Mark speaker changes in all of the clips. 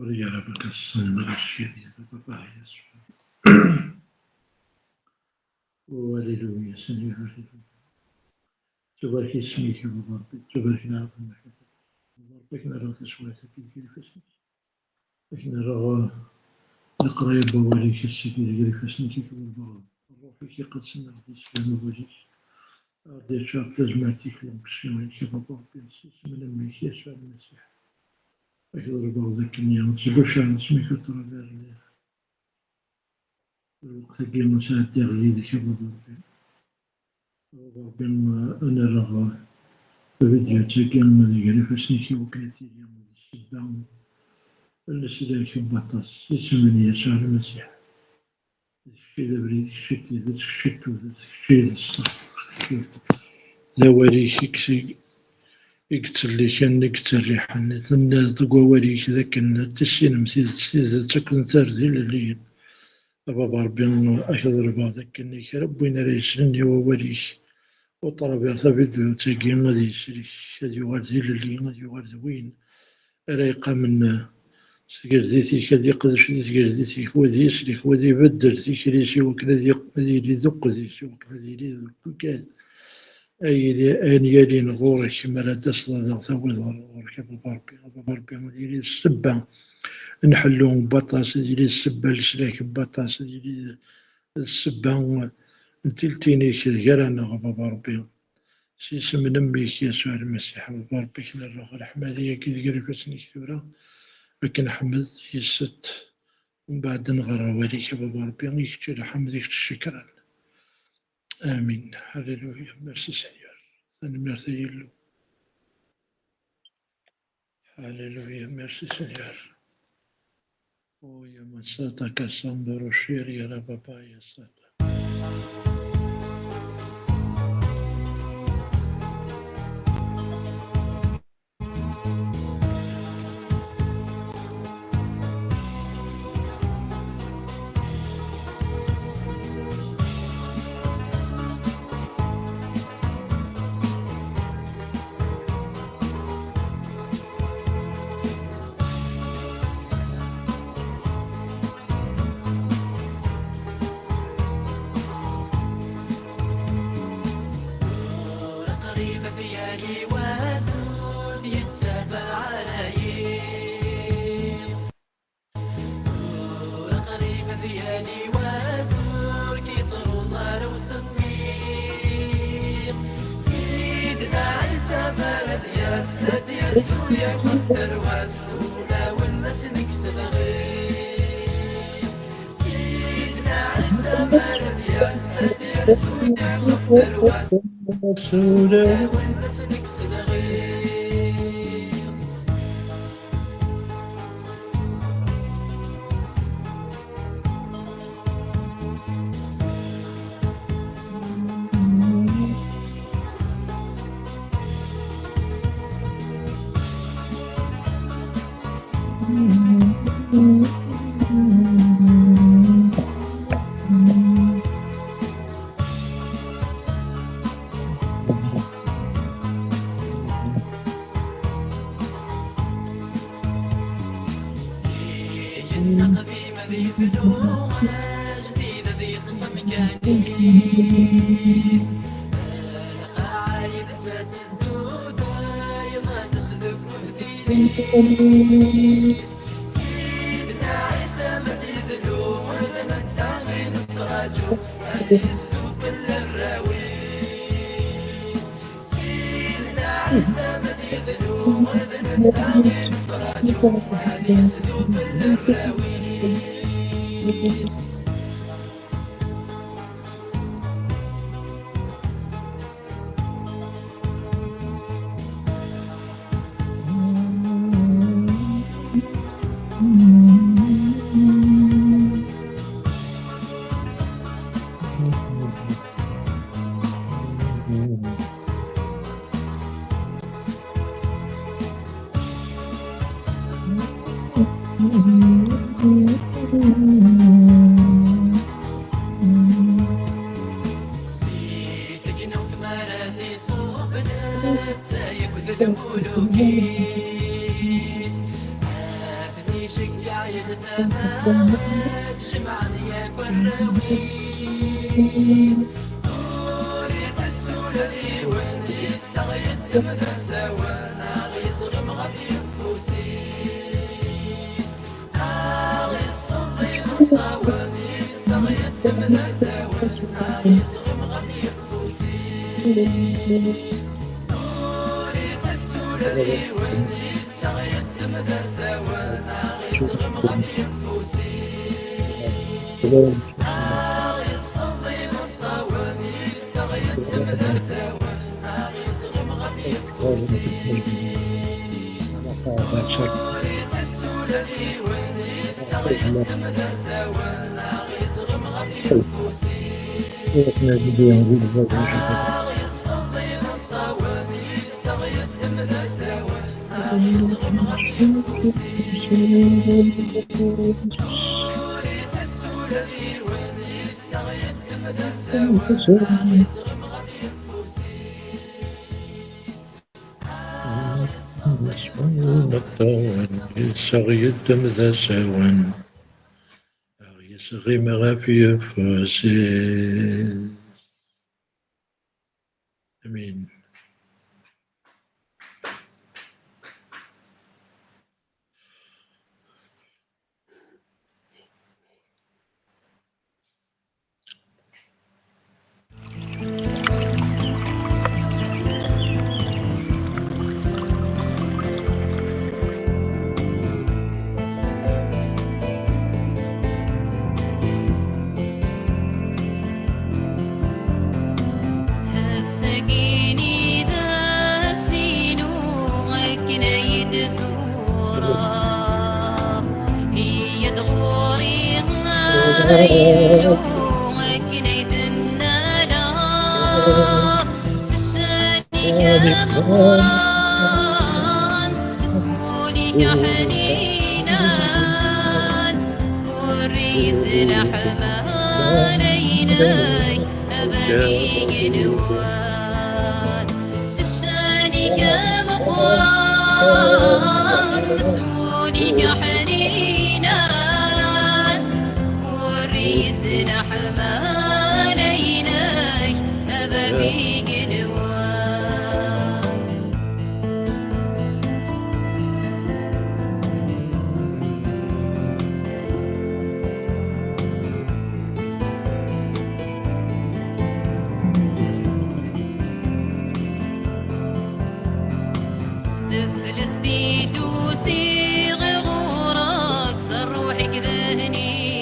Speaker 1: وريابك الصندر الشديد ببايس وهللويا سنير هللويا تبارك اسمك يا ربي تبارك عظمك بارك نرى تسواتك الجريفسنك بارك نرى القريب بواليك السكيد الجريفسنك كبر روحك قد سمعت السلام بواليك أردت شاب تجمعتك لمكسيونك يا ربي من أمك يسوع المسيح أكثر بعضك النيام تزبوش عن اسمك ترى الوقت كي مساعد تغليدك يا ربي ربي أنا رغى فيديو تاكي ماذا جريفسنك وكانت اليوم السبعون السلاك بطاس يسمني يسوع المسيح تكشي ذا بريد تكشي تيزا تكشي توزا تكشي ذا الصح ذا وريك يكسي يقتلي كان يقتل ريحان الناس تقوى وريك ذاك تسين مسيد تسيزا تكون ترزي لليين بابا ربي أكثر بعضك كان ربي ريسني ووريك وطلب يرتبط تاكي غادي يسريك غادي يغادي لليين غادي يغادي وين رايقة من سكرديتي كذي قدش سكرديتي ودي يسلك ودي يبدل تكريسي وكذي يذق ذيسي وكذي يذق أي أن يلي نغورك ملا تصل ثوي غورك ببربي ديري السبة نحلو بطاس ديري السبة لسلاك بطاس ديري السبة تلتيني كذا ببربي سيس من أمك يسوع المسيح ببربي كنا الروح الحمادية كي قريبتني كثورة لكن حمد يست ومن بعد نغرى وليك بابا ربي يكتشي حمدك شكرا آمين هللويا ميرسي سينيور ثاني ميرسي يلو هللويا ميرسي سينيور ويا مساتا كاساندرو الشير يا بابا يا ساتا
Speaker 2: يسوع يغفر والسونا والناس نكسر غير سيدنا عيسى مرض يسد يسوع يغفر والسونا والناس نكسر غير سيدنا عيسى مديد اليوم وذن التعمين تراجو يسلوب الراويس سيدنا عيسى مديد اليوم وذن التعمين تراجو يسلوب الراويس الملوكيس أفني شك الأمات جمعني يا كراويس أريد التولدي ونيت سغيد دمدا سوانا غيس غمغة في فوسيس أغيس فضي بالطوانيت سغيد دمدا سوانا غيس غمغة في فوسيس أريد التولدي ونيت سغيد دمدا سوانا غيس غمغة في فوسيس أغيس فضي بالطوانيت سغيد دمدا سوانا غيس غمغة في فوسيس أريد التولدي ونيت سغيد دمدا سوانا غيس غمغة في فوسيس أغيس فضي بالطوانيت سغيد دمدا سوانا غيس غمغة في فوسيس أريد التولدي ونيت سغيد دمدا سوانا غيس غمغة في فوسيس أغيس فضي
Speaker 1: صغير تمذا سوان يصغي مغافي فوسيس. امين.
Speaker 3: السقيني ذا السينو غكنا يدزورا هي دغوري غايلو غكنا يذنا لها سشاني كمقران سمولي كحنينان سوري سلح ماليناي أبدي جنوان سشاني كمقران سمولي كحنينان سوري سلح ماليناي أبدي جنوان استفلستي دوسي غورك صر روحك ذهني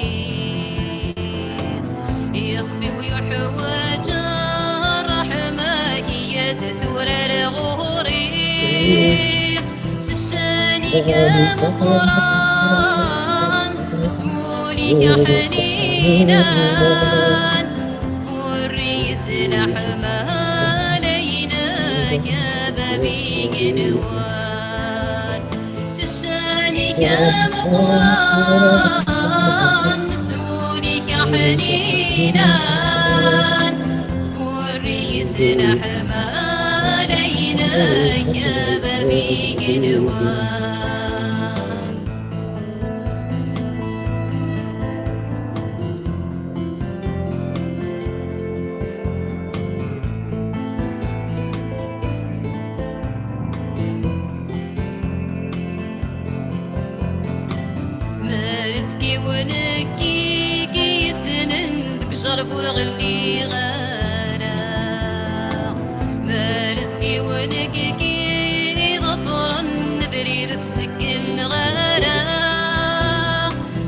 Speaker 3: يخفي ويحوج الرحمة هي تثور الغوري سشاني كمقران سمولي كحنينان سموري سلح مالينا يا بابي جنوان سشاني كمقران سمولي كحنينان سموري سلح مالينا يا بابي جنوان مرزقي ونكي كيسنن بجرب ورغلي غارا مرزقي ونكي كي ظفرا بريد تسكن غارا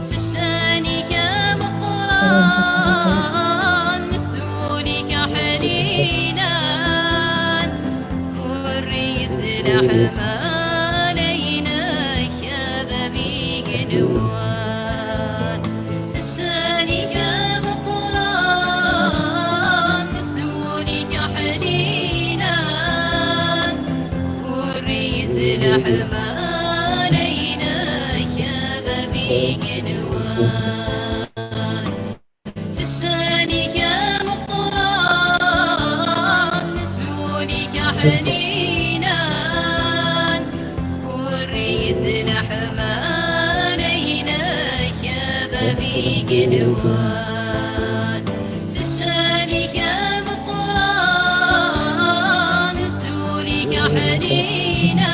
Speaker 3: سشاني كمقران سولي كحنينان سوري سلح مالينا يا بابي جنوان سشاني كمقران سولي كحنينان سوري سلح مالينا يا بابي جنوان سشاني كمقران سولي كحنينان قنوان سساني كمقران سوري كحنينا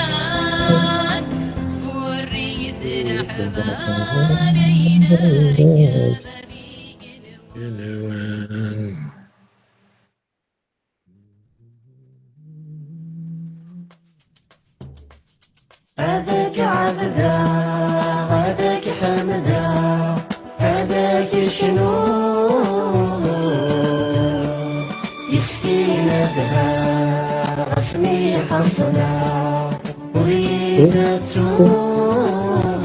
Speaker 3: سوري سلحب علينا يا بابي
Speaker 1: قنوان
Speaker 2: هذاك عبدا هذاك حمدا هذاك شنو يسكين بها رسمي حصنا أريد أتوب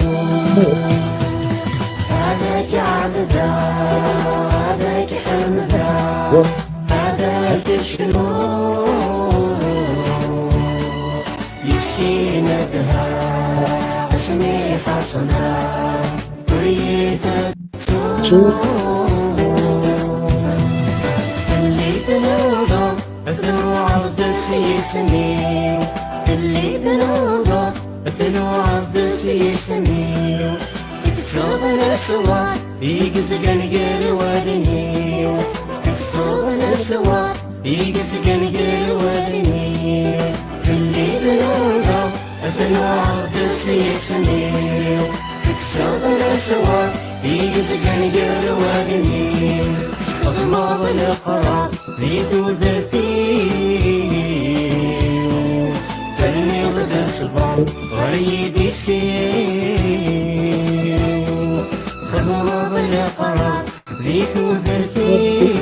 Speaker 2: هذاك عبدا هذاك حمدا هذاك شنو يسكين بها رسمي حصنا أريد أتوب اللي بنوضة أثنو عرض سنين اللي بنوضة أثنو عرض سنين يكسرنا سوا يقزق القل ودني يكسرنا سوا يقزق القل ودني اللي بنوضة أثنو عرض سنين يكسرنا سوا يقزق القل ودني أضمض الأقرب ذيت وذرتين فلني ضد الصبر وريد السين أضمض الأقرب ذيت وذرتين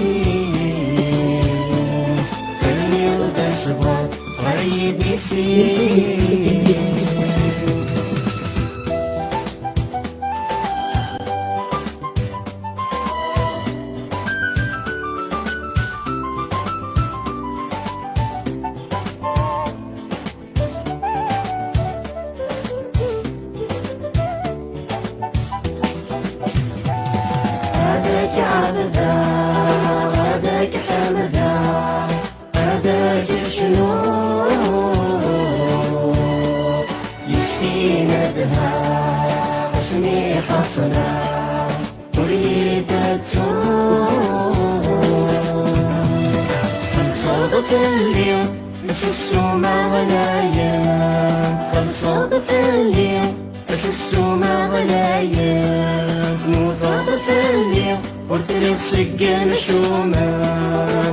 Speaker 2: فلني ضد الصبر وريد السين هذاك عبدا هذاك حمدا هذاك شنو يسكين بها اسمي حصنا أريد أتوب خلصت اليوم بس السومة والأيام خلصت اليوم بس السومة والأيام موثق اليوم قلت لي السقا مشومة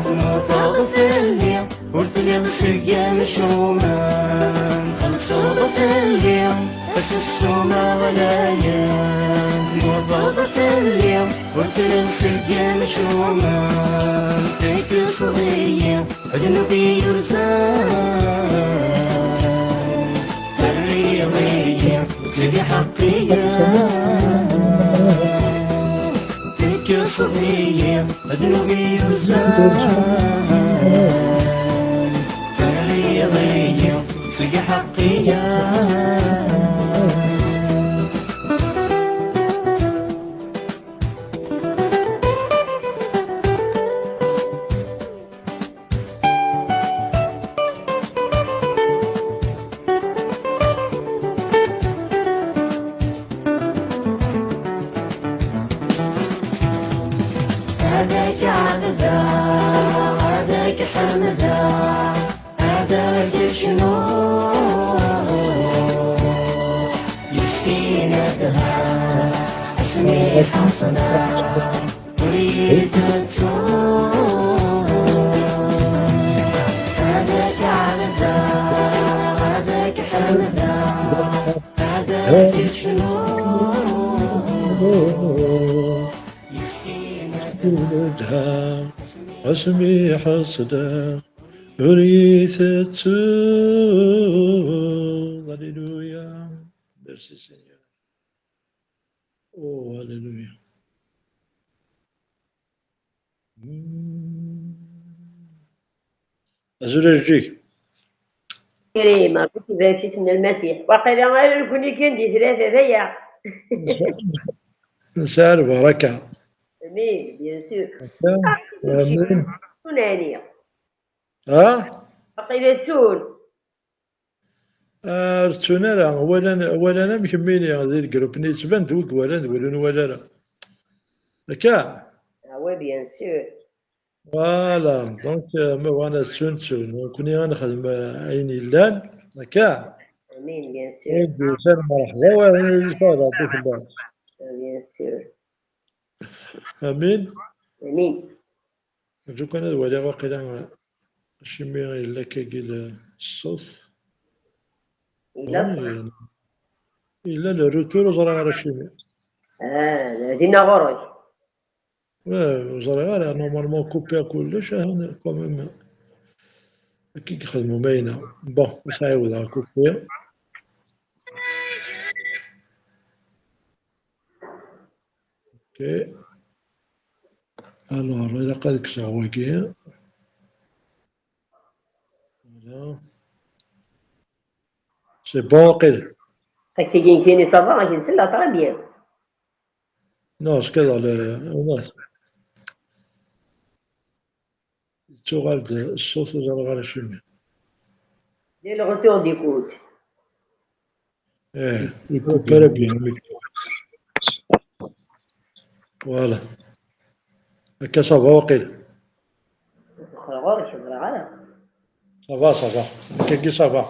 Speaker 2: موثق اليوم قلت لي السقا مشومة خلصت اليوم بس السومة والأيام موثق اليوم قلت لي السقا مشومة تيك صغير أجنبي يرزان الرياضية سقي حقية صغير أجنبي وزان فريضية سقي حقية هذاك عبدا هذاك حمدا هذاك شنو يسكين بها اسمي حصنا أريد أتوب هذاك عبدا هذاك حمدا هذاك شنو
Speaker 1: ولدها اسمي حصدا أريد أتوب هللويا. Merci Seigneur. Oh, Alléluia. أزرجي
Speaker 4: كريمة بكذا اسم المسيح وقيل غير الكل كان دي ثلاثة ذيع
Speaker 1: نسال بركة.
Speaker 4: امين بيان سور
Speaker 1: آمين.
Speaker 4: ثنانية وقيل تسون
Speaker 1: رتونا راه اولا مكملين هذه الجروب نيتبان دوك ولا نقولوا ولا لا هكا
Speaker 4: وي بيان سور.
Speaker 1: فوالا دونك ما وانا تسون كوني غنخدم عين يلان هكا
Speaker 4: امين بيان سور.
Speaker 1: ودي سير مرحبا وين يصاب عطيك الله
Speaker 4: بيان سور.
Speaker 1: امين
Speaker 4: امين.
Speaker 1: نرجوك انا الوالي واقيلا شي مي الا كاكي الصوت
Speaker 4: إلا
Speaker 1: الا لو روتور زرا غير شي مي
Speaker 4: دينا غروي.
Speaker 1: زرا غير نورمالمون كوبي كلش انا كوميم كي يخدموا باينه بون واش عاود كوبي اوكي الوغ الى قادك شغوكي فوالا سي بون واقيلا
Speaker 4: هكا كاين صافا غادي نسلا طرا بيان.
Speaker 1: نو كذا الناس تغالد الصوت زرا غير شي مي
Speaker 4: دير لو روتور ديكوت.
Speaker 1: يكوبيرا بيان فوالا هكا صافا واقيلا
Speaker 4: غير شبرا غير.
Speaker 1: صافا كي صافا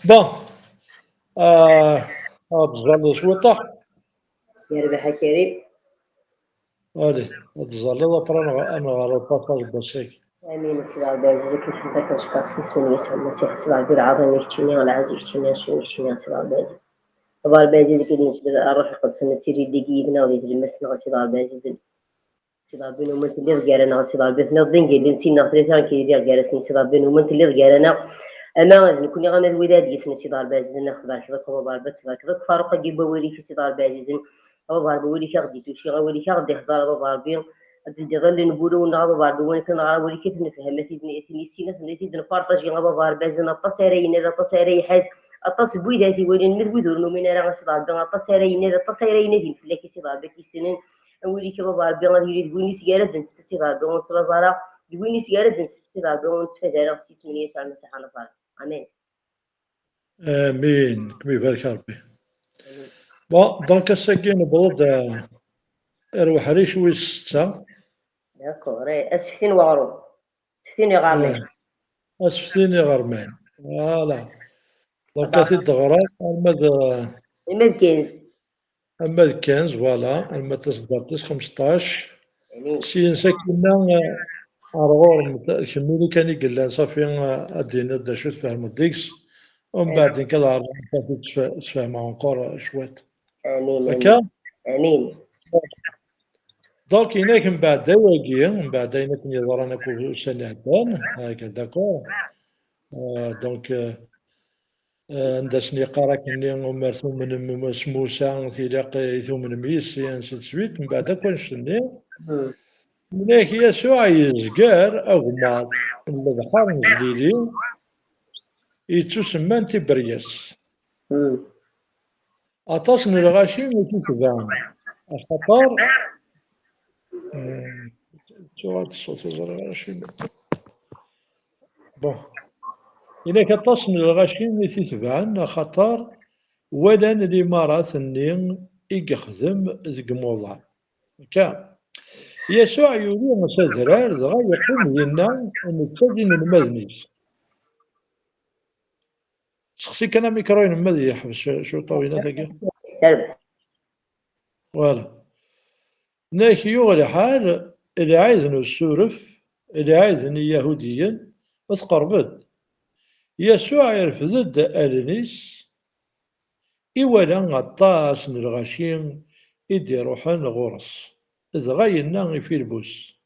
Speaker 1: بون تزال شويطة
Speaker 4: يربح كريم.
Speaker 1: الي تزال ابرا انا غير الباساج باسيك
Speaker 4: امين سي ربي يعزك كيف بدك نشكرك في سمية المسيح سي ربي العظيم يكتشيني ولا عايز يكتشيني شنو يكتشيني سي ربي يعزك. ربي العزيز كي تبدا الروح القدس نتيري ديك يبنا وليد المسنا سي ربي العزيز. سي ربي نومن اللي رجالنا سي ربي ثنا ضين قايلين سينا ثلاثة كي رجال سي ربي نومن اللي رجالنا انا نكون غنى الولاد يسمى سي ربي العزيز ناخذ كذا ربي البت كذا فاروق جيب ولي في سي ربي العزيز ربي ولي كي توشي ولي كي يحضر ربي اللي غالي نقولوا نغابا بعد وين كان ولي كيف نفهم سيدي سينا سيدي نبارطاجي غابا بعد زين الطسيرين هذا الطسيري حاج الطاس بويداتي وين نذوذر من راه صداع بين الطسيرين هذا الطسيرين دي فلاكي صداع بكي سنين ولي كي بابا بين غادي وين سياره دنت صداع دون تبازارا وين سياره دنت صداع دون تفدار 6 ساعه مسح على صار. امين
Speaker 1: امين كمي يبارك ربي بون دونك الساكين برود اروح ريش ويس 6
Speaker 4: داكور اسفتين وغرو سفتين غامي
Speaker 1: اسفتيني غرمان فوالا دونك هاتي الدغرة المد
Speaker 4: المد 15
Speaker 1: المد 15 فوالا المد 17 15
Speaker 4: امين
Speaker 1: سين ساكنة أرغور كملي كان يقلان صافي أدينا دا شو تفهم ديكس ومن بعد كذا عرفت تفهم انكور شويت
Speaker 4: امين
Speaker 1: هكا
Speaker 4: امين
Speaker 1: دونك هناك من بعد دواقي من بعد هناك رانا كل سنة عدان هكا داكور دونك ندسني قراك اني مرثوم من سموسا تلاقي ثم من ميس ينسل سويت من بعد كنشني هناك يسوع يزقار أغماض البحر نزليلي يتسمى تبرياس أطاس من الغاشي متتبان الخطر توعد الصوت الغاشي بون هناك أطاس من الغاشي متتبان خطر ولا الإمارات النين يخدم ذق موضع كا يسوع يولي مسادرار دغا يقوم لنا نتسجن المذنيس سختي كان ميكروين مذي يحبس شو طويلة ثقة
Speaker 4: سلب
Speaker 1: فوالا ناك يغلي حال اللي عايزنو السورف اللي عايزني يهوديا أثقربد يسوع يرفض ألنيس إولا غطاس الغاشيم إدي روحان غرس إذ في البوس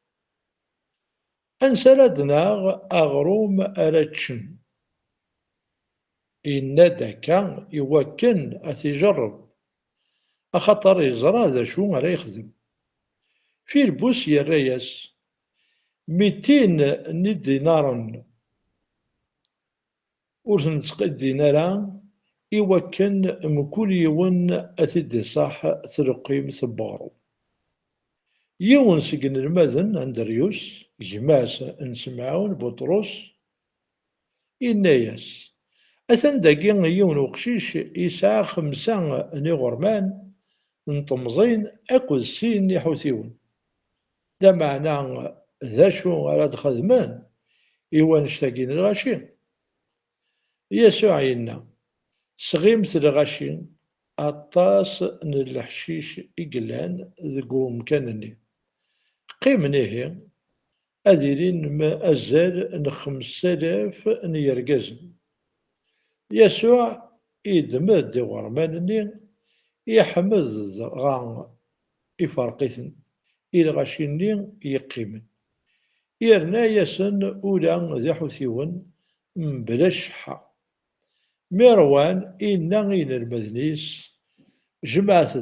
Speaker 1: أنسلدنا أغروم أراتشن إن داكا يوكن أتجرب أخطر يزرى ذا شو غير يخدم في البوس يرياس 200 دينارا ورث نتقد دينارا يوكن مكل يون أتدي صح تلقيم ثبارو يون سجن المذن أندريوس جماس نسمعون بطرس إناياس أثن داكي يون وقشيش يسعى 5 نيغورمان نطمزين أكل سين يحوثيون لا معنى ذا شو راه خدمان إوا نشتاقين الغاشي. يسوع ينا صغيمت الغاشي أطاس من الحشيش إقلان ذقو مكانني قيمنيه أديرين ما أزال ن5000 نيرقازن. يسوع يدمد ورمانني يحمد غا يفرقثن إلى غاشيني يقيمن يرنا ياسن أولا ذا حوثيون بلا شحة. مروان إنا غين المذنيس جمعت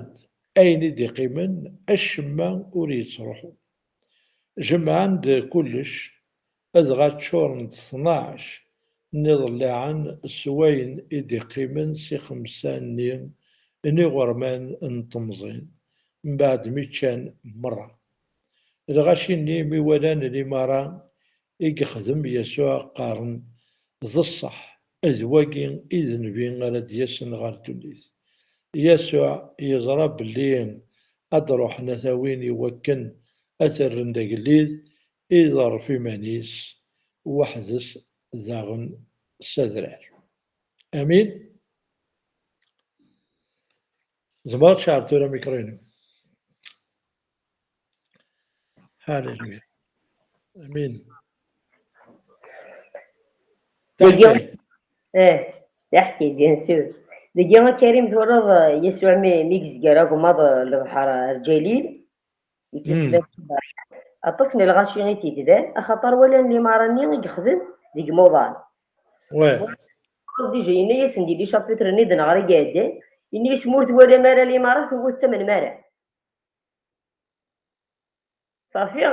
Speaker 1: أين دي قيمن أشما أريد تروحو جمعان كلش أدغى تشورن 12 نضلع عن سوين إدي قيمن سي 5 ني غرمان نطمزين من بعد 200 مرة. الغاشي ني ولان الإمارة يخدم يسوع قارن ذا الصح أذواقين إذن بين غير دياسن غير توليث. يسوع يزرى بلي أدروح نثاوين يوكن أثر داقليذ إذر في مانيس وحدث ذاغن سذرار. أمين. زمار شعب تورا ميكرين. هاليلويا. أمين. تحكي.
Speaker 4: تحكي بيان سور. دقيقة كريم تورض يسوع ميكس قراق وماض البحر الجليل يكتب أتصني الغاشي غيتي ذا أخطر ولا اللي ماراني يخدم ديك موضان.
Speaker 1: واه.
Speaker 4: ديجا إني يسندي لي شابتر نيدن غاري قاعدة إني يسمورت ولا مارا الإمارات هو الثمن مارا. صافي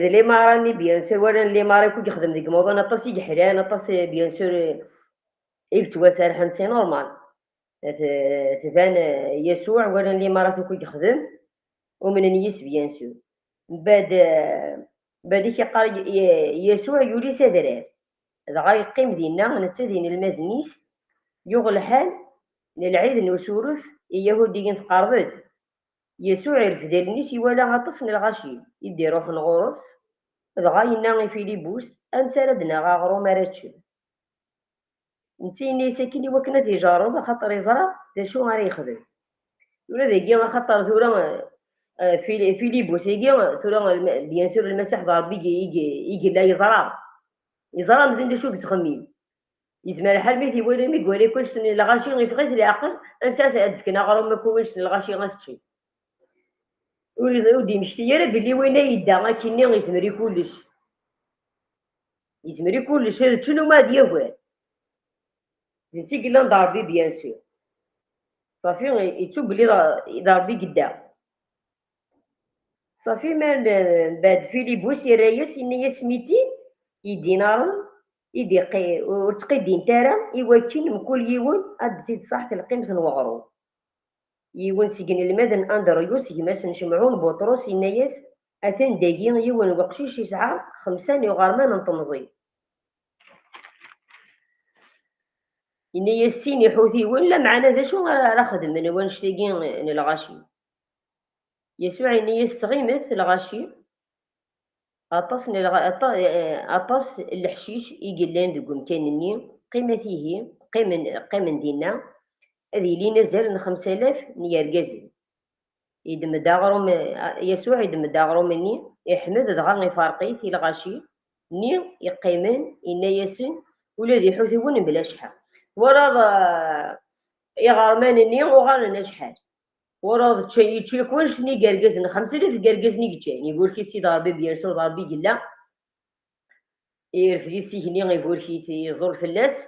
Speaker 4: اللي ماراني بيان سور ولا اللي مارا يكون يخدم ديك موضان أطاس يحلان أطاس بيان سور إفتوا سارحن سي نورمال. تبان يسوع ولا اللي مرات يكون يخدم ومن نيس بيان سور. بعد كيقال يسوع يولي سادرار دغا يقيم دينا نتسدين المزنيس يغل الحال للعيد نسورف يهوديين تقاربد يسوع يرفد النيس ولا غطسن الغاشي يدي روح نغورس دغا ينا فيليبوس انسردنا غاغرو ماراتشو نتيني ساكني وكنا تجارب خاطر يزرع دا شو غادي يخدم ولا داكيا خاطر ثورا فيليبوس يجي ثورا بيان سور المسيح ضرب يجي لا يزرع مزين دا شو كتخميم يسمع الحال ميتي ولا ميقولي كلش الغاشي غيفغيت العقل انساس ادفكنا غرو ما كونش الغاشي غاتشي ودي مشتيه بلي وين يدا كيني يسمري كلش هذا شنو ما ديال انتي قلنا ضاربي بيان سور صافي يتوب بلي ضاربي قدام صافي من بعد فيليبوس يرايس إني سميتين يدينار يدي وتقيدين تارا يوكين مكل يون أدتي صح القيمة نوغرو يون سيجن المدن أندريوس يماس نشمعون بطرس إنياس أثن داقين يون وقشيش يسعى 5 يغارمان نطمزي إني السيني حوثي ولا معنا ذا شو راه خدم من وين شتاقين الغاشي يسوع إني يستغيمث الغاشي أطاس الحشيش يقلان ذو مكانني قيمته قيمن دينا هذه اللي نزل 5000 نيرقازن يدم داغرو يسوع يدم داغرو مني يحمد دغا فارقيت الغاشي ني يقيمن إنا ياسن ولا ذي حوثيون بلا شحال وراض يغارمان ني وغارنا شحال وراض تشي كونش ني قرقزن 5000 قرقزني كجان يقول كي سي ضربي بيان سور ضربي قلا يرفدي سيهني يقول كي يزور فلاس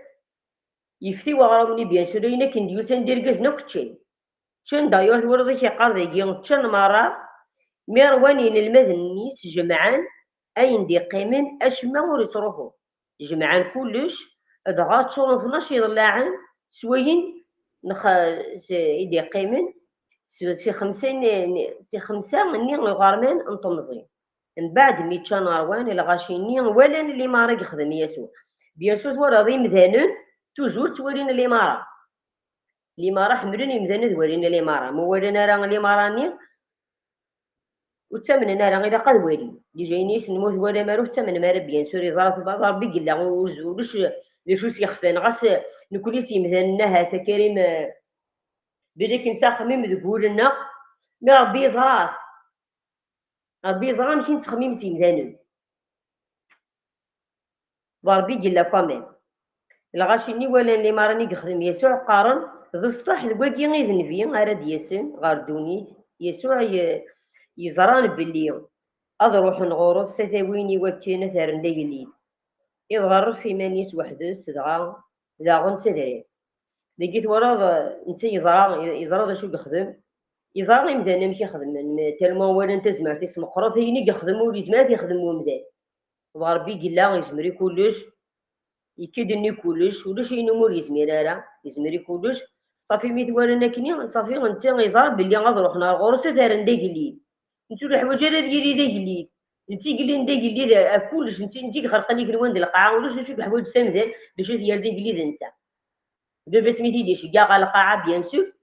Speaker 4: يفتي وغرامني بيان سور ينا كنديوسان ديرقزنا كتشين تشن دايور ورضي كيقار ذيكي تشن مرة ميروانين المذنيس جمعان أين دي قيمن أشما وريتروحو جمعان كلش دغا تشون 12 يضلعن سوين يدي قيمن سي 5 مني غارمان انطمزين من بعد مي تشان روان الغاشيني ولا اللي ما راه يخدم يسوع بيان سور ورا مذانن توجور تورين اللي ما حملوني مذانن تورين اللي ما مو ولنا راه اللي ما راني والثمن أنا راه غير قد والي اللي جايني نموت ولا مالو الثمن ما ربي نسوري زرا في البازار ربي قال له وش ليش سيخفان غاس نكولي سيمثلنا هاتا كريم بديك نسا خميم ذقول لنا مي ربي يزراه ربي يزراه ماشي نتخميم سيمثانو ربي قال له كامل الغاشيني ولا اللي ما راني نخدم يسوع قارن ذو الصح الواقي غير ذنبي غير ياسين غير دونيت يسوع يزران بلي أضروح نغورو ستاويني وكينا ثارن ليلي يظهر في مانيس وحدس دغا داغن سدري لقيت ورا نتا يزرا شو يخدم يزرا يمدانا ماشي يخدم تالمون ولا نتا زمرتي سمقرا ثيني يخدم ولي زمات يخدمو مدان وربي قال لا يزمري كلش يكيدني كلش ولش ينمر يزمير راه يزمري كلش صافي ميت وانا كني صافي نتا يزرا بلي غنروح نهار غورس ثارن ليلي نتو الحوايج راه ديالي دايلي نتي قلي ندايلي كلش نتي خرقني كنوان ديال القاعه ولاش نشوف الحوايج سامدين باش ديال دايلي انت دابا سميتي ديش كاع على القاعه بيان سور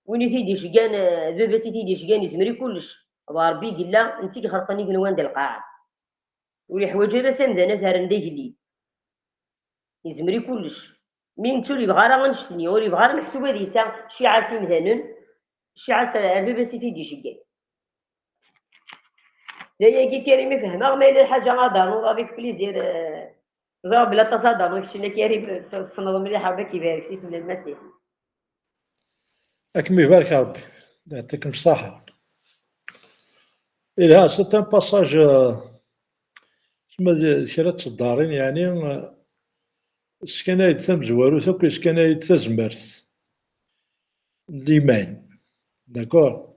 Speaker 4: وين تيديش كان دابا تيديش كان يزمري كلش ربي قال لا نتي خرقني كنوان ديال القاعه ولي حوايج راه سامدين ثار دايلي يزمري كلش مين نتو اللي بغا راه غنشتني واللي بغا راه محسوبه ديسا شي عاسي مثلا شي عاسه دابا تيديش كان لا كي كريم فهمها ما إلا الحاجة غادانوض افيك بليزير زعما بلا تصادم كشنا كريم صنظ مليح ربي كيبارك في اسم المسيح
Speaker 1: أكمل يبارك يا ربي يعطيكم الصحة. إلى سيت ان باساج كما كرا تصدارين يعني سكنايد ثم زوارو ثوك سكنايد تزمرت الإيمان داكور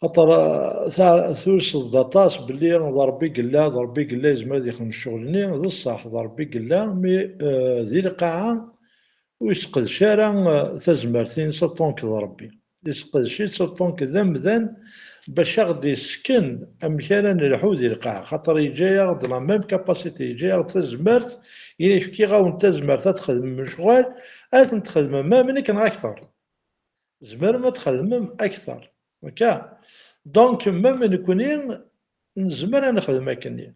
Speaker 1: خاطر ثوس الضطاس بلي ربي قال لا يزمر يخدم الشغلني ذا الصح ربي قال لا مي ذي القاعة ويسقد شارع تزمرتين سطونك ربي يسقد شي سطونك ذنب باش غادي يسكن امكان نلحو ذي القاعة خاطر يجي ياخد لا ميم كاباسيتي يجي ياخد تزمرت يعني كي غاون تزمرت تخدم من شغل تخدم ما منك اكثر زمر ما تخدم اكثر هكا دونك ميم نكوني نزمر نخدم هكاني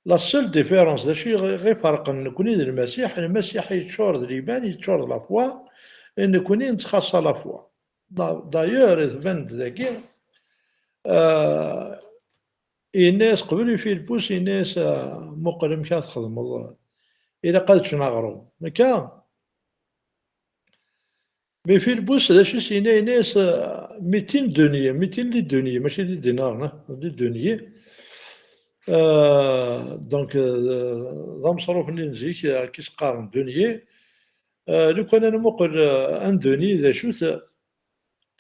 Speaker 1: لا سول ديفيرونس داشي غير فرق نكوني المسيح يتشور الإيمان يتشور لا فوا نكوني نتخاصى لا فوا دايور يتبان ذاكي الناس قبل في البوس الناس مقرم كا تخدم إلا قادش نغرو هكا مي في البوس داشي سينا ناس 200 دنيا 200 لي دنيا ماشي لي دينار لي دنيا دونك ذا مصروف اللي نزيك كيس قارن دنيا لو كان انا مقر ان دوني ذا شوت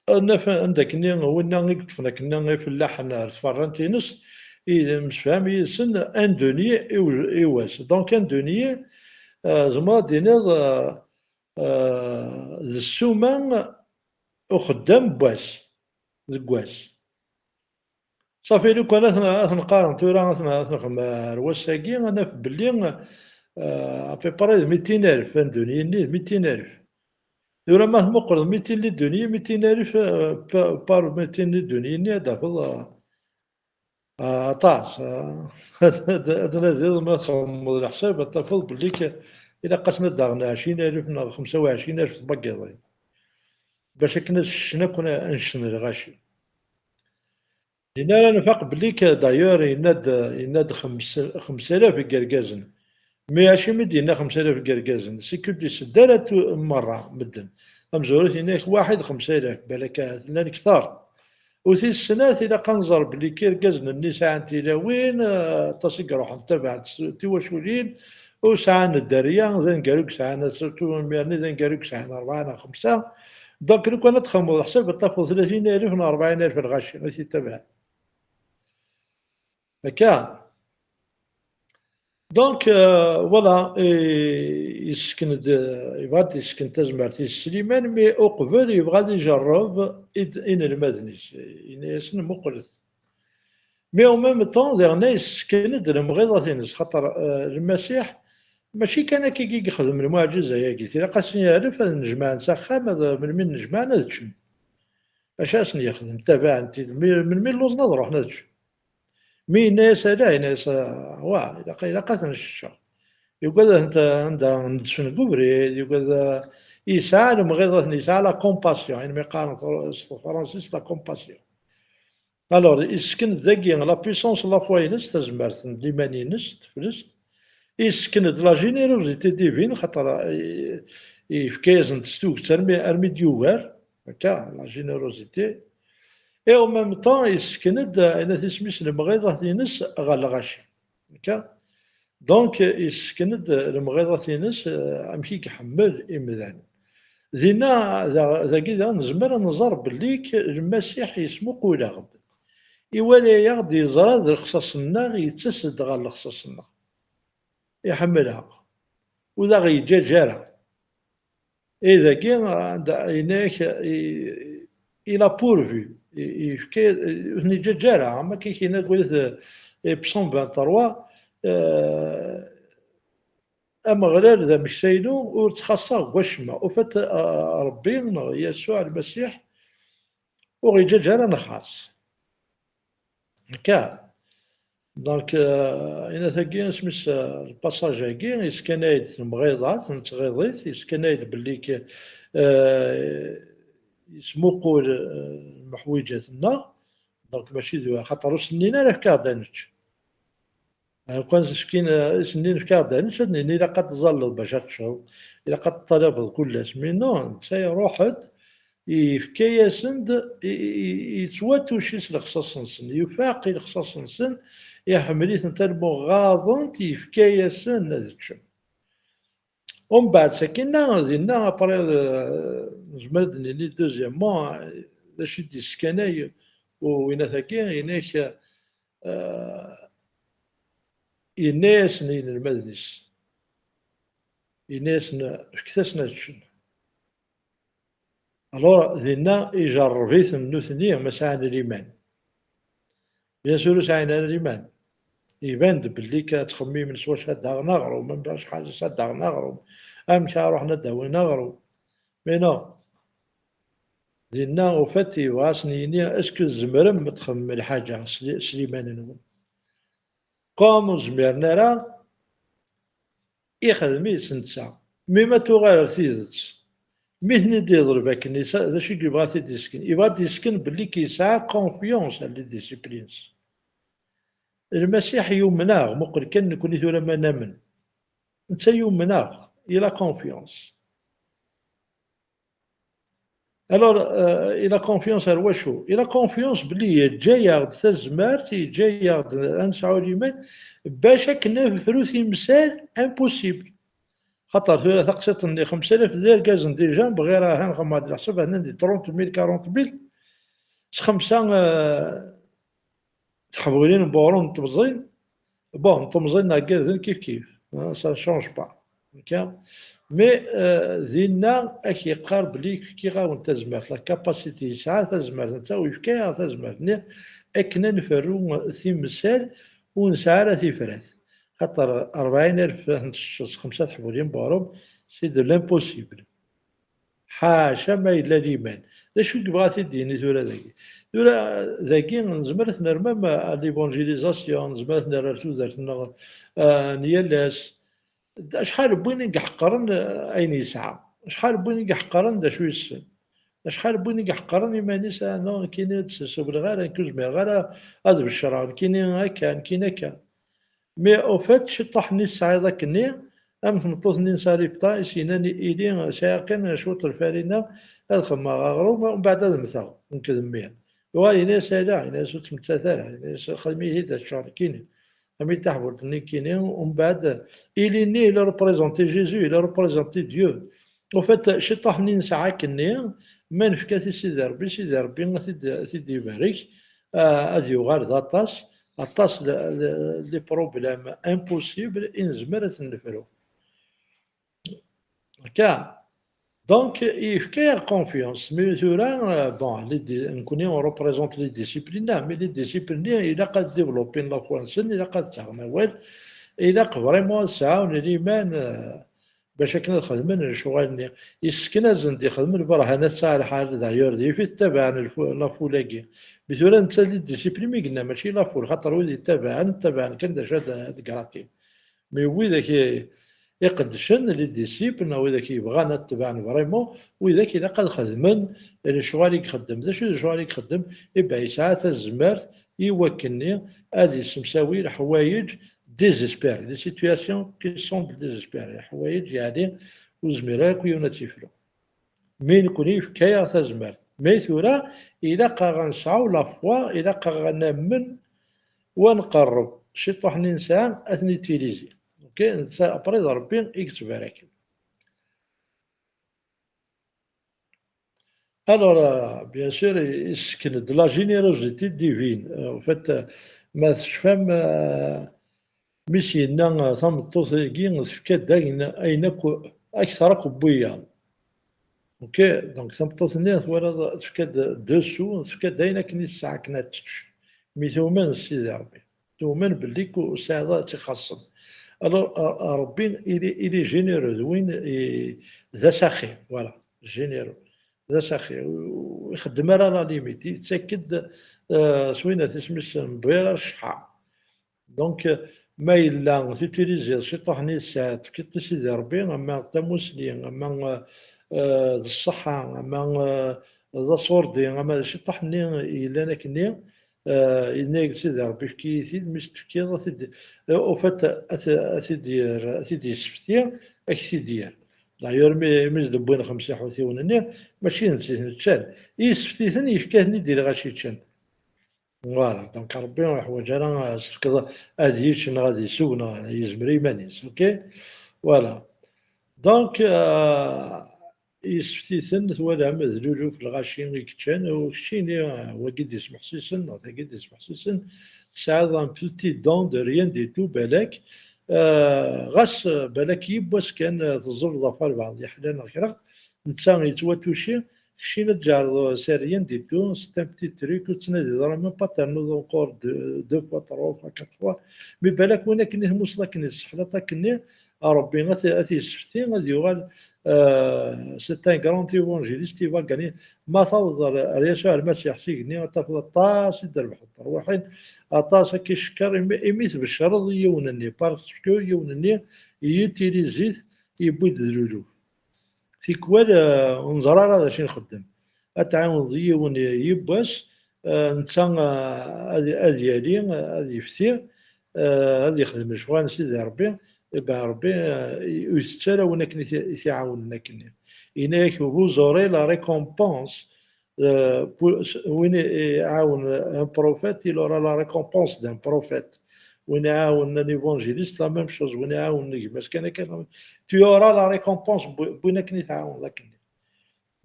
Speaker 1: انا عندك ونا قلت كنا في اللحن فرنتينس مش فاهم يسن ان دوني ايواس دونك ان دوني زعما دينا السومان وخدام باس ذكواس صافي لو كان نقارن تورا نخمر وساكي انا في بلي ابي بري 200,000 في الدنيا 200,000 تورا ما مقرض 200 للدنيا 200,000 بار 200 للدنيا هذا فضل طاس هذا ما تخمض الحساب الطفل بلي إلا قسنا داغنا 20,000 ولا 25,000 تبقى باش كنا شنا كنا نشن الغاشي لأن أنا نفاق بليك دايور يناد 5,000 قرقازن ماشي مدينة 5,000 قرقازن سيكولتي سدالة مرة مدن أمزورت هناك واحد 5,000 بالك لان كثار وفي السنات إلا قنزر بلي كيرقازن النساء عندي وين تصيق روح تبع تواشولين وساعة الدارية ذن قالوك ساعة يعني ذن قالوك ساعة 4 5 دونك لو كان تخمض حساب الطفل 30,000 و 40,000 الغاشي ما تتبع هكا دونك فوالا يسكن يبغى يسكن تزمرتي سليمان مي أقبل يبغى يجرب إن المدنيس إن يسن مقلث مي أو ميم طون ديرنا يسكن المغيضة تنس خاطر المسيح ماشي كان كي يخدم المعجزة ياكي تيلا قاسني يعرف هذا النجمان سخام هذا من نجمان هذا تشم اش اسني يخدم تابع انت من مين لوز نروح نضج مي ناس لا ناس واه إلا قاتل الشر يقول انت عند ندسون كوبري يقول يسعى المغيضة يسعى لا كومباسيون يعني ما يقارن فرونسيس لا كومباسيون الوغ يسكن ذاكي لا بيسونس لا فوا ينس تزمرت ليمان ينس تفلست يسكن لا جينيروزيتي ديفين خاطر يفكاز تستوك ارمي ديوغر هكا لا جينيروزيتي اي او ميم طون يسكند انا تسميس المغيضة ينس غال غاشي هكا دونك يسكند المغيضة ينس امشي كيحمل إمذان دينا ذاكي نزمر نزار بليك المسيح يسمو قولاغد إيوالا يغد يزرى ذا الخصاصنا يتسد غا الخصاصنا يحملها وذا غيجا جارة إذا كان عند هناك إلى بورفي يفكي نيجا جارة ما كاين قلت بصون 23 أمغلال ذا مش سايلو وتخصص وشما وفات ربي يسوع المسيح وغيجا جارة نخاص هكا دونك انا ثاكي سميت الباساج هاكي يسكنايد المغيضات نتغيضيت يسكنايد بلي يسموقوا المحويجاتنا دونك ماشي خاطر سنينا راه كاردانيتش كان سكين سنين في كاردانيتش ني الا قد تزلط باش تشرب الا قد طلب كلش مي نو نتا روحد يفكايا سند يتواتوشيس الخصاص نسن يفاقي الخصاص نسن يحمليت نتا المغاضن يفكايا سن هذا ومن بعد ساكننا دينا ابري نجمد ني دوزيامون داش يدي السكناي وين ثاكي هناك الناس نين المدنس الناس كثاسنا تشن الوغ دينا يجربيت النوثنية مساعنا الإيمان بيان سور ساعنا الإيمان يبان بلي كتخمم سوا شادها نغرو ما بقاش حاجة شادها نغرو أمشى روحنا داوي نغرو مي نو دينا وفاتي واسنيني اسكو الزمرم تخمم الحاجة سليمان نون قام زميرنا راه يخدم سنتسا مي ما تغير تيدت مهني دي يضرب هاك النساء هذا شي يبغى تيسكن يبغى تيسكن بلي كيسعى كونفيونس على لي ديسيبلينز المسيح يمناغ مقل كان نكون ثورة ما نامن انت يمناغ الى كونفيونس الوغ الى كونفيونس هو شو الى كونفيونس بلي جايه تزمارت جايه نسعوا اليمن باش كنا نفرو تمثال امبوسيبل خاطر تقسيط 5000 ديال كازن ديجا بغير هنخم هاد الحساب هنا ندير 30000 40000 خمسة تحولين بورون نطمزين بون نطمزين هكا كيف سا شونج با هكا مي دينا اكي قارب ليك كي غاون تزمرت لا كاباسيتي ساعه تزمرت انت ويفكا تزمرت اكنا نفرو تمثال ونسعى تيفرات خاطر 40000 خمسة حبولين بوروم سي دو لامبوسيبل حاشا ما إلا الإيمان دا شو تبغى تديني ثورة ذاكي نزمرت نرمم ليفونجيليزاسيون نزمرت نرسو ذاتنا نيالاس شحال بوين يحقرن أين يسعى شحال بوين يحقرن دا شو يسن شحال بوين يحقرن إيمانيس أنا كاين تسوب غير كوزمير غير هذا بالشرع كاين هكا كاين هكا مي او فات شطحني الساعه ذاك الني ام تمطوطني نسالي بطا يسيناني ايدي ساقن شوط الفارينه الخما غرو ومن بعد هذا مثال نكذب مية واي ناس لا ناس تمتثال ناس خدمي هذا الشهر كاين امي تحول ني كاين ومن بعد الي ني لا ريبريزونتي جيزو لا ريبريزونتي ديو او فات شطحني نساعه كني ما نفكاتي سيدي ربي سيدي يبارك هذه غير ذاطاس أطاس لي بروبليم امبوسيبل إن زمرت نفرو هكا دونك يفكا كونفيونس مي ثورا بون نكوني اون ريبريزونت لي ديسيبلين مي لي ديسيبلين إلا قد ديفلوبين لا فوا نسن إلا قد تغناول إلا فريمون سعاون الإيمان باش كنا خدمن الشغل يسكن زند يخدمن برهانات صالحة دايور دي في تبعن لافولاكي بثورة نتا لي ديسيبليمي قلنا ماشي لافول خاطر ويدي تبعن كان ديجا دكراتي مي ويداك يقدشن لي ديسيبل ويداك يبغانا تبعن فريمون ويداك إلا قد خدمن الشغل يخدم ذا شو الشغل يخدم يبقى يسعى الزمارت يوكلني هذه سمساوي الحوايج ديزيسبير لي سيتوياسيون كي سومبل ديزيسبير حوايج يعني وزميرك ويونا تيفلو مي نكوني في كايا تزمرت مي ثورا إلا قا غنسعو لافوا إلا قا غنامن ونقرب شي طوح الإنسان أثني تيليزي اوكي أبريد ربي يكتب عليك الوغ بيان سور يسكن لا جينيروزيتي ديفين en fait ما تشفام ميسينا تمطوطيكي تفكاد داين أينك أكثر قبويا اوكي دونك تمطوطني ولا تفكاد دوسو تفكاد داين كني الساعة كنا تتش مي تومن سيدي ربي تومن بلي ساعة تخصن الوغ ربي إلي جينيرو وين ذا ساخي فوالا جينيرو ذا ساخي ويخدم راه لا ليميت يتاكد سوينة تسمس مبغي شحال دونك ما إلا تيتيليزي شي طحني ساعات كي سيدي ربي أما تاموسلي أما الصحة أما ذا صوردي أما شي طحني إلا أنا كني إنا سيدي ربي كي ثيد مستفكي أو فات أثيدي سفتي أكثيدير دايور ميز دبوين خمسة حوثي ونني ماشي نتشال يسفتي ثاني يفكاهني دير غاشي تشال فوالا دونك ربي حوايج انا سكض هادي شنو غادي يسوقنا يزمر يمانيس اوكي فوالا دونك يسفتيثن ثوالا مذلولو في الغاشي كتشان وكشيني هو قد يسمح سيسن هذا قد يسمح سيسن تسعد ان بوتي دون دو ريان دي تو بالك غاس بالك يبوس كان تزور ظفر بعض يحلان الكرا نتا يتواتوشي كشينا تجعل ساريان دي تو سي ان بتي تريك وتنادي راه ميم با ترنوض اونكور دو فوا تروا فوا كات فوا مي بالك وين كني هموس لكن السحلطه كني ربي غاتي سفتي غادي يغال سي ان كرون ايفونجيليست كي فا غاني ما توض ريشا المسيح سيغني تفضل طاس يدير بحال الروحين طاس كيشكر يميت بالشرط يونني باسكو يونني يوتيليزيت يبوي دلولو تيكوال نزرا راه شي نخدم اتعاون ضيون يباس نتا هادي ديالي هادي يفتي هادي يخدم شغل سيدي ربي يبقى ربي يسترى وين كني يعاوننا كني هناك فوزوري لا ريكومبونس وين يعاون ان بروفيت يلورا لا ريكومبونس دان بروفيت وين يعاون ليفونجيليست لا ميم شوز وين يعاون باش كان tu auras la récompense بوين كني تعاون ذاك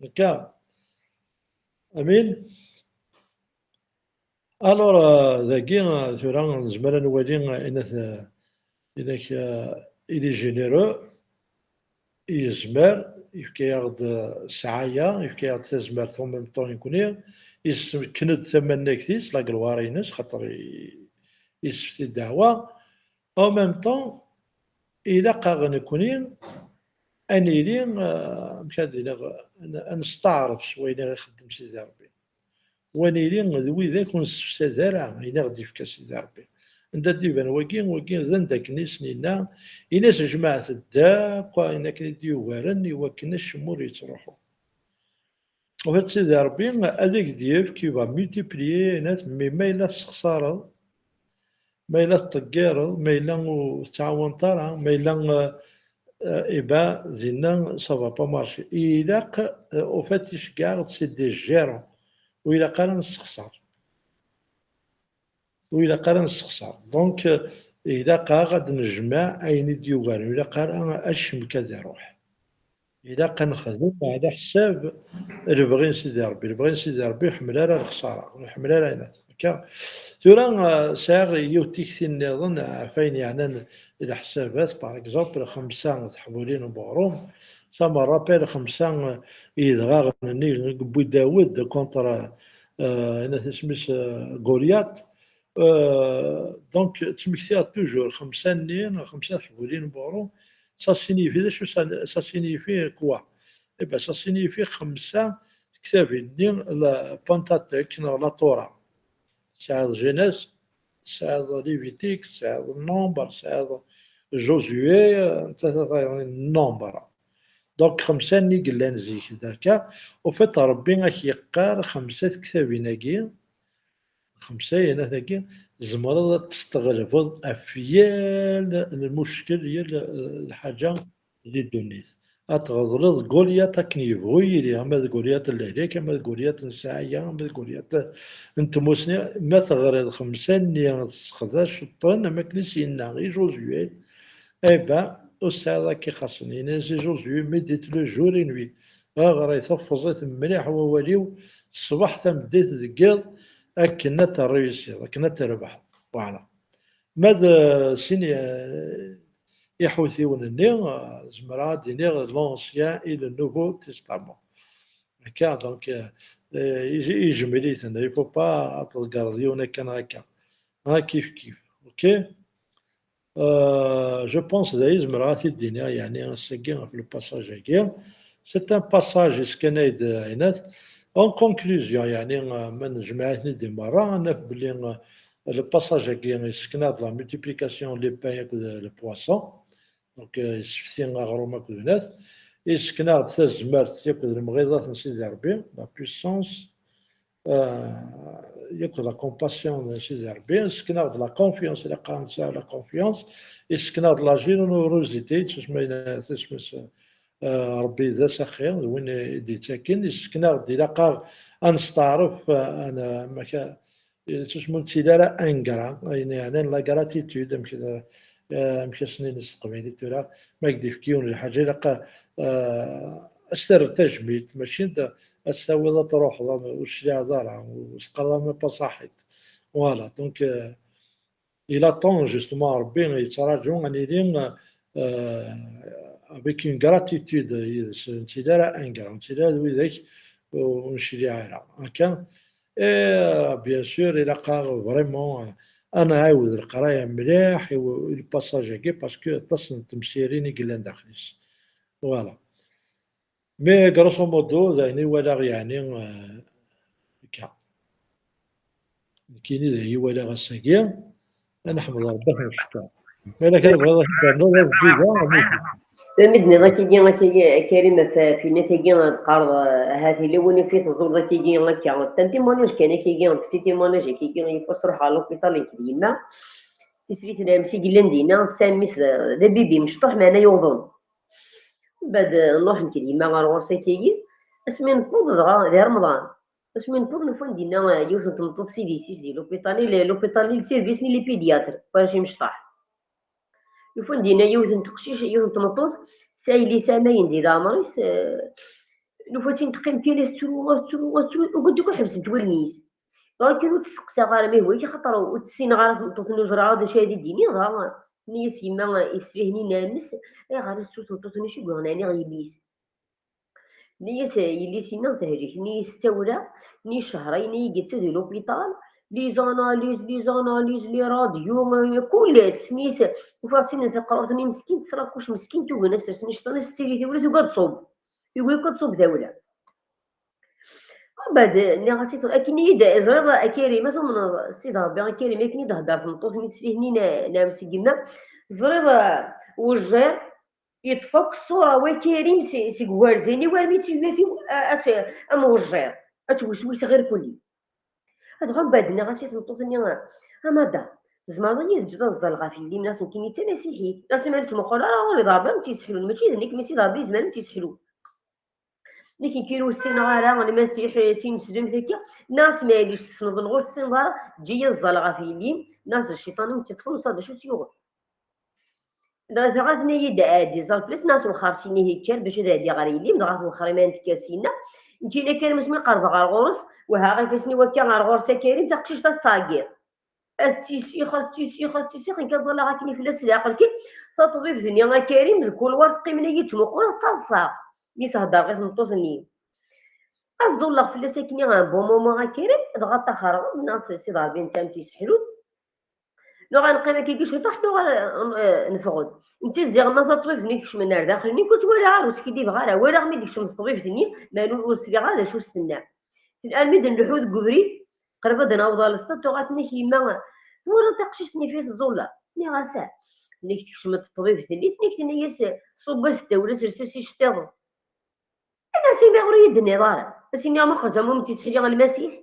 Speaker 1: هكا امين الور ذاكي ثورا نزمر نولي انك الي جينيرو يزمر يفكي ياخد سعايا يفكي ياخد تزمر ثم ميم طون يكوني يسكند ثمن كثيس لا قلوارينس خاطر يسفتي الدعوة او ميم طون إلا قاغن كوني أنيلي مكادي نستعرف شوية يخدم سيدي ربي وانيلي ذوي ذاك ونستدارع إلا غادي يفكا سيدي ربي ندا ديبان واكين ذن داك نيسنينا إناس جماعة الداق إنا كان ديوغارن يوكن الشمور يتروحو وهاد سيدي ربي هذاك ديال كيفا ميتيبليي ناس ما إلا تخسارة ما إلا تطقيرض ما إلا تعاون طارا ما إلا إبا زينا سافا با مارشي إلا وفاتيش كاع سي دي جيرون وإلا قال نستخسر وإلا قال نستخسر دونك إلا قال غاد نجمع أين ديوغان وإلا قال أشم كذا روح إلا كنخدم على حساب البغين سيدي ربي البغين سيدي ربي يحمل على الخسارة ويحمل على الناس هكا تورا ساغ يوتيكسي النظام عفاين يعني الحسابات باغ اكزومبل 5 تحولين بغروم ثم رابيل 5 يدغاغ ني بوي داود كونتر انا تسميس غوليات دونك تمكثيها توجور 5 نين 5 تحولين بغروم ça signifie ça signifie quoi? Eh ben, ça signifie 5 كتابين البنتاتيك لا تورا، تساعد جينيس، تساعد ليفيتيك، تساعد النومبر، تساعد جوزوي، النومبر. دونك 5 اللي قلنا زيك ذاك، وفات ربي غاك يقار 5 كتابيناكي، 5 هناكي زمر تستغلفض أفيال المشكل هي الحاجة اللي دونيت. أتغضرض قوليات أكنيفو يلي أما قوليات الليليك أما قوليات نساعية أما قوليات نتموسني ما تغرض 5 اللي تسخداش الطن أما كنيسي ناغي جوزويت. إيبا أستاذ كي خاصني نازي جوزوي مديت لو جوري نوي غري تفوزيت مليح ووليو الصباح تمديت دقيض أكنا تريسي أكنا تربح. فوالا ماذا سيني يحوثيون النير زمرا دينير لونسيان إي لو نوفو تيستامون هكا. دونك يجملي ثنا يفو با تلقارديونا كان هكا كيف كيف. اوكي جو بونس زي زمرا تيدينا يعني نسقي في الباساج هكا. سي ان باساج سكنايد عينات. En conclusion, يعني من جمعتني دي مرة أنا بلي le passage هكا يسكنا la multiplication les pains et le poisson. Donc يسفتي غروما كل الناس يسكنا تزمرت ياكل المغيضات نسيدي ربي la puissance ياكل la compassion نسيدي ربي يسكنا la confiance la قانسة la confiance يسكنا la générosité تسمى ربي ذا سخير وين يدي تاكن يسكنا دي لاقا نستعرف انا ما تسمى تيدارا انكرا يعني لا غراتيتود مشى سنين القبيلي ترى ما يقدر يفكيون الحاجه لاقا استر تجميل ماشي انت استوى تروح والشريعه دارها وسقرا ما بصاحت. فوالا دونك الى طون جوستومون ربي يتراجعون اني لين avec une gratitude نتيدارا انكرا نتيدارا وذاك ونشريعها هكا. بيان سور الى قا فريمون انا عاود القرايه مليح الباساج هكا باسكو تصل تمسيرين يقلان داخليس. فوالا مي غروسو مودو يعني ولا يعني هكا كاين اللي ولا غساكيا نحمد ربي ونشكر. الا كان بغيت نقول
Speaker 4: مدني ذاكي كريمة في نتاجي تقارض هذه اللي وني في تزور ذاكي هكا ستانتي موناج كان كي كتيتي موناج كي يفسر على لوبيتال كديما تسريت نمشي قلنا دينا تسميس ذا بيبي مشطوح معنا يوضون بعد نروح كديما غنورسي كي اسمي نطوض دغا رمضان اسمي نطوض نفون دينا يوسف تمطوط سيدي دي لوبيتالي سيرفيسني لي بيدياتر فاشي مشطاح يفون دينا يوزن تقشيش يوزن تمطوط سايلي ساماين دي دامريس نفوتين تقيم كيلي تسرو وقد يكون حبس تولنيس لكن تسقسى غير مي هو خاطر وتسين غير تمطوط نزرع هذا شادي ديني غير نيس يما يسريهني نامس غير سوت تمطوط نشي غناني غيبيس نيس يلي سينا تهريك نيس تاولا ني شهرين يجي دي لوبيتال لي زاناليز لي راديو كل سميت وفاصين تقراوتني مسكين تصراكوش مسكين توغنا سرسني شطاني ستيري ولا توقع تصوب يقول لك تصوب ذاولا بعد ني غاسيتو اكن يدا ازرا اكيري ما من السيد ربي اكيري ما كني تهضر في النطوط ني تسريهني نامس قلنا زريض والجير يطفق الصوره وكريم سي كوارزيني وارميتي في اموجير اتوشوش غير كلي هاد غنبادنا غاسيت نطوطني امادا زعما يجد الزلغه في اللي ناس كيني حتى نسيحيت ناس ما نتمخول راه ضربهم تيسحلوا ماشي هذيك ماشي ضربي زمان تيسحلوا لكن كيلو السين غالا انا مسيح تينسلم هكا ناس ماليش تصنف نغول السين غالا تجي الزلغه في اللي ناس الشيطان تيدخلوا صاد شو تيغول دابا غادني يدا دي زالبليس ناس مخارسيني هكا باش هادي غير اللي مدغات مخرمان تكاسينا كاين كان مسمي قرب غير غورس وها غير فاسني وكا غير غورسا كريم تاقشيش تاغير التيسيخ كنظل غاكني فلاس العقل كي تطبيب زنيا غا كريم كل ورد قيمنا يتمقول تصا ني تهضر غير نطوزني الزول فلاس كني غا بون مومون غا كريم دغا تاخر الناس سي ضاربين تام تيسحلو لو غنقيم كي شو تحت لو نفقد انت زيغ ما تطويف نيكش من النار داخل ني كنت ولا عارف كي بغا ولا غمي ديك شمس طبيب ثني ما نقول سري غادا شو استنى الان ميد اللحود قبري قرب دنا وضال استو غاتني كيما صور تقششني في الزوله ني غاسا نيك شمس الطبيب ثني نيك تنيس صوب ولا سرسي شتاغ انا سي مغري يدني دار بس اني ما خزمهم تيتخلي المسيح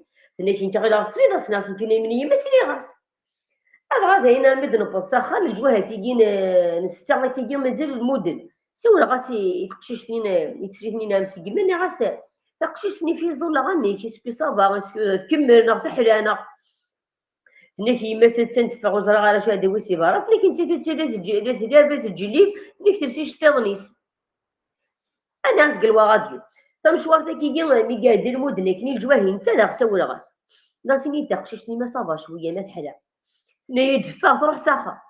Speaker 4: نيك انت غير فريدا سنا سنتيني مني مسيلي غاس هذا هنا المد نبصخ الجواه كيجين نستغل كيجين مازال المدن سولا غاسي يتقششني يتسريتني نامسي كملني غاس تقششني في زولا غني كيسكو صافا اسكو كمل نغ حلانا نيك يما تنتفع وزرا على شي هادي وسي بارا نيك انت لاباس تجليب نيك ترسي شتاغنيس انا نسقلوا غاديو تمشوار كيجين مي قاد المدن كني الجواه انت لا سولا غاس ناسيني تقششني ما صافا شويه ما تحلا يدفع تروح ساخا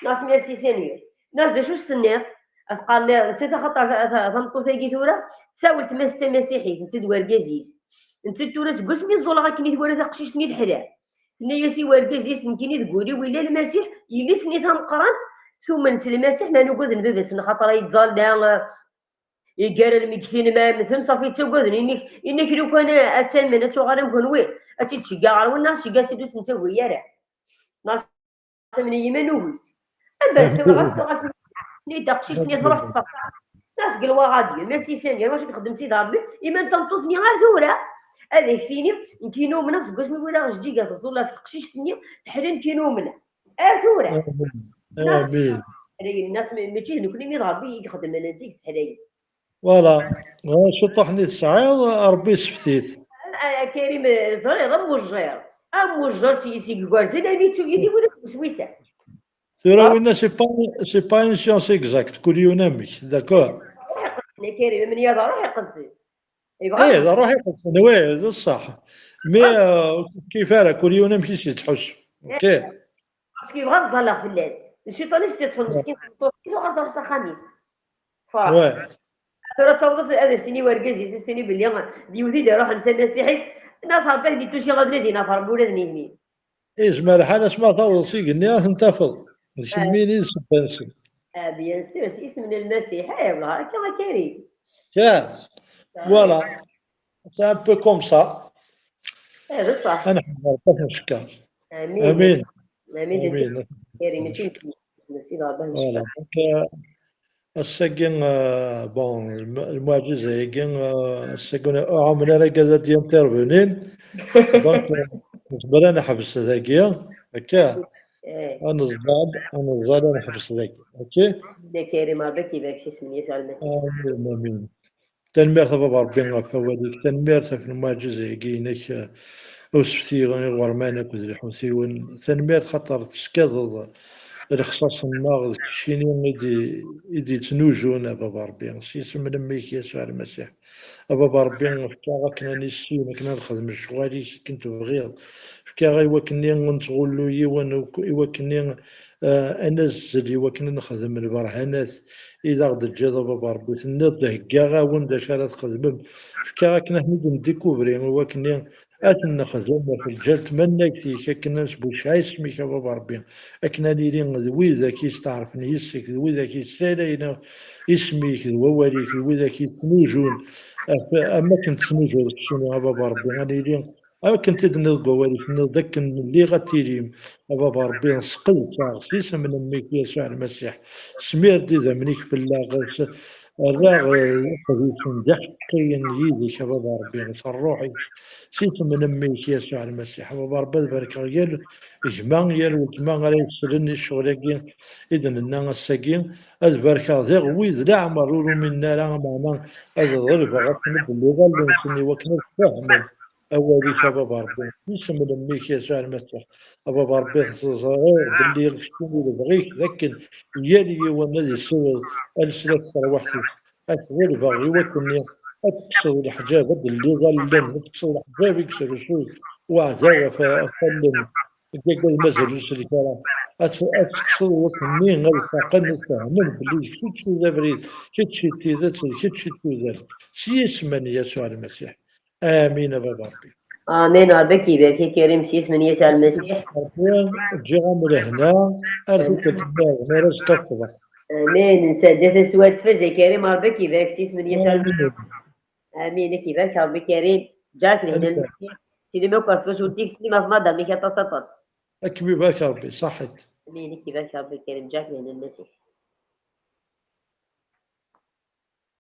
Speaker 4: ناس ميرسي سينيور ناس دا شو استنيت قال لي انت خاطر تنقص كيتورا تساول تمس مسيحي انت دواركازيز انت تورا تقسمي الزولا غاكني تورا تقشيشني الحلال نيا سي واركازيز نكيني تقولي ولا المسيح يلي سني تنقران ثم نسي المسيح ما نوكوز نبابس خاطر يتزال يقال المكتين ما مثل صافي تقول انك لو كان اتمنى تو غير نكون وين اتشجع على الناس شجعت تدوس انت ويا ناس من يمين وولد أما تغرس ني داكشي تروح تفكر ناس قالوا غادي ميرسي سينيور واش كنخدم سيدي ربي إما تنطوطني غير ثورة هذا يكفيني نكينو من نفس قاش ما ولا غجي قالت الزولا في تقشيشتني تحرين كينو من ثورة الناس ماشي نكوني مي ربي يخدم انا نتيك سحلاي
Speaker 1: فوالا شطحني السعير ربي سفتيت
Speaker 4: كريم زري غير موجير موجر سي الكوارزي لا نيتو يدي ولا سويسه
Speaker 1: تراوينا سي با ان سيونس اكزاكت كل يونامك داكور
Speaker 4: انا كريم من يا روح يقصي
Speaker 1: ايه روح يقصي وي هذا الصح مي كيف راه كل يونامك شي تحش اوكي
Speaker 4: باسكو يبغى الظلا في اللاز الشيطان يستدخل مسكين في غير درس خميس
Speaker 1: وي
Speaker 4: ترى توضت هذا سيني ورقاز يسيني باللي ديوتي روح انت مسيحي الناس هابط ديتو شي غادي دينا فربولا نيني
Speaker 1: اسمع الحال اسمع توض سي قلنا تنتفض نسميني سبانسي
Speaker 4: بيان سور اسم المسيح والله كما كريم
Speaker 1: كان فوالا سي ان بو كوم سا
Speaker 4: هذا صح
Speaker 1: انا ما نشكر
Speaker 4: امين
Speaker 1: امين
Speaker 4: امين كريم نسيت ربي
Speaker 1: السجن بون المعجزة يجن السجن عمرنا رجع ديال تربونين دونك نصبر أنا حبس ذاكية هكا أنا زاد أنا حبس ذاكية أوكي
Speaker 4: ده كريم ربي كيفاش شي اسم يسوع المسيح
Speaker 1: آمين تنمير بابا ربي فواليك تنمير في المعجزة يجينك وسفتي غني غرمانك وذي حوثيون تنمير خطر تسكض الخصاص الناغ شيني يدي تنوجون بابا ربي سيس من ميك يسوع المسيح بابا ربي فكا كنا نسي كنا نخدم الشغالي كنت بغيض فكا غيوكني نتغلو يوكني انزل يوكني نخدم البرهانات اذا غدا جا بابا ربي تنض هكا غاون دا شارع تخدم فكا كنا نديكوفري يوكني أتنا خزونا في الجل تمنى كثير كنا نسبو شاي سميك بابا ربي أكنا نيرين ذوي ذاك يستعرفني يسك ذوي ذاك يسالينا اسميك ذواليك ذوي ذاك يتنوجون أما كنت تنوجون شنو بابا ربي غنيرين أما كنت تدنض قواليك نذاك اللي غتيريم بابا ربي نسقل تاغسيس من أميك يسوع المسيح سمير دي ذا في الله الراغ قديس ضحكين يدي بابا ربي نصروحي سيت من أميك يسوع المسيح بابا ربي البركة يال إجماع يال وكما غادي يسلني الشغل إذن الناس الساكين البركة ذي غويذ لا عمرو منا لا معنا هذا ضرب غتنب اللي غالي نسني وكنا فاهمين أولي بابا ربي سيت من أميك يسوع المسيح بابا ربي صغير باللي يغشوني بغيك لكن يالي ونادي سوى السلف روحتي أسوال باغي وكني أكسر الحجاب اللي غالين أكسر الحجاب يكسر شوي وعزاوة فأفلن كيقول مازال يسري كلام أكسر وكني غالفاقن فهمن بلي كيتشي ذا بريد كيتشي تي ذات كيتشي تي ذات سيسمن يسوع المسيح آمين بابا ربي
Speaker 4: آمين ربك يبارك كريم سيس من يسوع المسيح.
Speaker 1: جيغام لهنا ألف كتباع ونرى استغفر.
Speaker 4: آمين نسدد سواد فزي كريم ربك يبارك سيس من يسوع المسيح. آمين كيفاك ربي كريم جاك لهنا المسيح سيدي موقف فوز وديك سيدي ما في مدى ميكا تصطص.
Speaker 1: أكبر بارك ربي صحت.
Speaker 4: آمين كيفاك ربي كريم جاك لهنا المسيح.